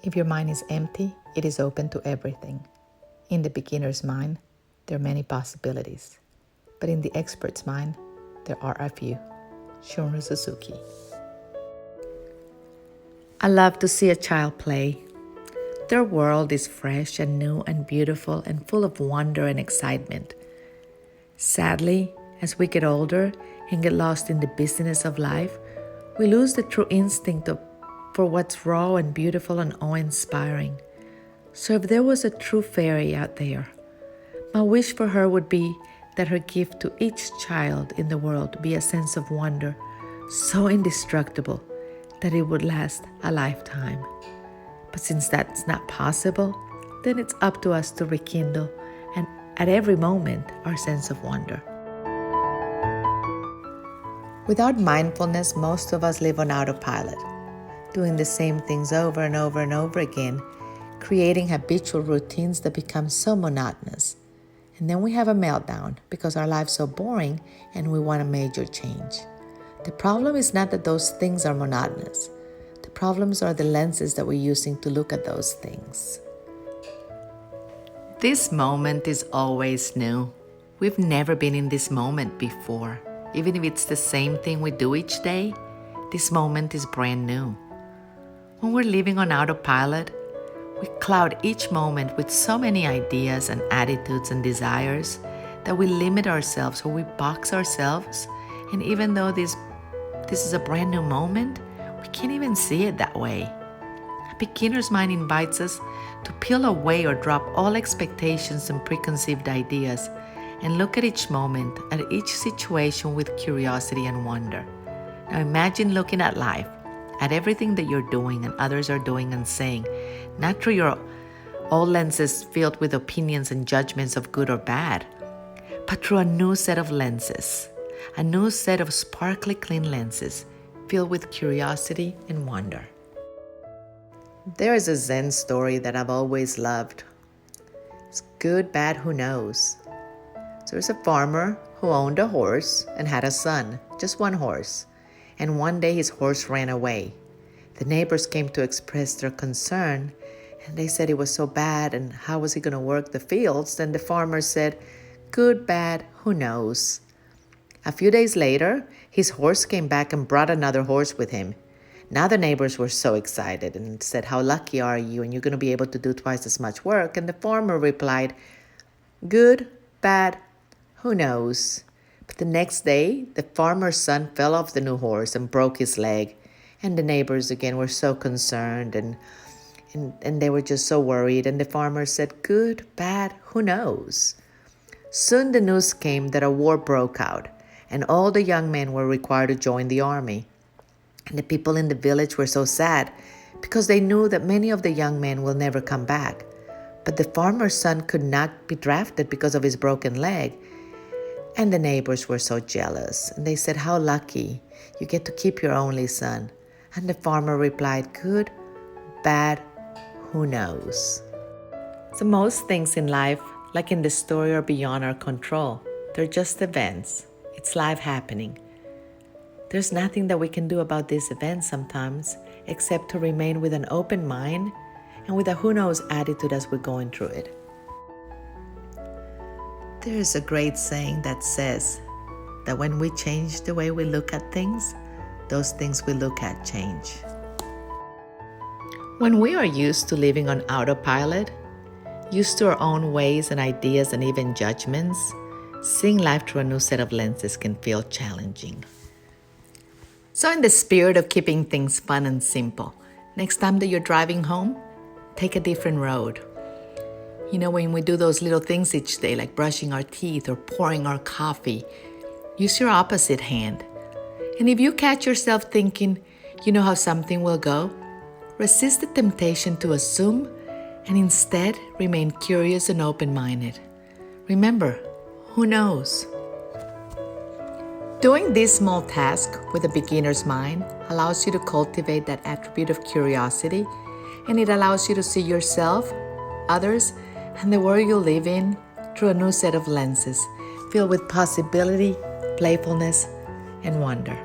If your mind is empty, it is open to everything. In the beginner's mind, there are many possibilities. But in the expert's mind, there are a few. Shunryu Suzuki. I love to see a child play. Their world is fresh and new and beautiful and full of wonder and excitement. Sadly, as we get older and get lost in the busyness of life, we lose the true instinct for what's raw and beautiful and awe-inspiring. So if there was a true fairy out there, my wish for her would be that her gift to each child in the world be a sense of wonder so indestructible that it would last a lifetime. But since that's not possible, then it's up to us to rekindle and at every moment our sense of wonder. Without mindfulness, most of us live on autopilot, doing the same things over and over and over again, creating habitual routines that become so monotonous. And then we have a meltdown because our life's so boring and we want a major change. The problem is not that those things are monotonous. The problems are the lenses that we're using to look at those things. This moment is always new. We've never been in this moment before. Even if it's the same thing we do each day, this moment is brand new. When we're living on autopilot, we cloud each moment with so many ideas and attitudes and desires that we limit ourselves or we box ourselves. And even though this is a brand new moment, we can't even see it that way. A beginner's mind invites us to peel away or drop all expectations and preconceived ideas and look at each moment, at each situation with curiosity and wonder. Now imagine looking at life, at everything that you're doing and others are doing and saying, not through your old lenses filled with opinions and judgments of good or bad, but through a new set of lenses, a new set of sparkly clean lenses filled with curiosity and wonder. There is a Zen story that I've always loved. It's good, bad, who knows? So there's a farmer who owned a horse and had a son, just one horse. And one day his horse ran away. The neighbors came to express their concern, and they said it was so bad and how was he going to work the fields? Then the farmer said, good, bad, who knows? A few days later, his horse came back and brought another horse with him. Now the neighbors were so excited and said, how lucky are you, and you're going to be able to do twice as much work. And the farmer replied, good, bad, who knows? But the next day, the farmer's son fell off the new horse and broke his leg. And the neighbors again were so concerned and they were just so worried. And the farmer said, good, bad, who knows? Soon the news came that a war broke out and all the young men were required to join the army. And the people in the village were so sad because they knew that many of the young men will never come back. But the farmer's son could not be drafted because of his broken leg. And the neighbors were so jealous. And they said, how lucky, you get to keep your only son. And the farmer replied, good, bad, who knows? So most things in life, like in the story, are beyond our control. They're just events. It's life happening. There's nothing that we can do about these events sometimes except to remain with an open mind and with a who knows attitude as we're going through it. There is a great saying that says that when we change the way we look at things, those things we look at change. When we are used to living on autopilot, used to our own ways and ideas and even judgments, seeing life through a new set of lenses can feel challenging. So in the spirit of keeping things fun and simple, next time that you're driving home, take a different road. You know, when we do those little things each day, like brushing our teeth or pouring our coffee, use your opposite hand. And if you catch yourself thinking, you know how something will go, resist the temptation to assume and instead remain curious and open-minded. Remember, who knows? Doing this small task with a beginner's mind allows you to cultivate that attribute of curiosity, and it allows you to see yourself, others, and the world you live in through a new set of lenses filled with possibility, playfulness, and wonder.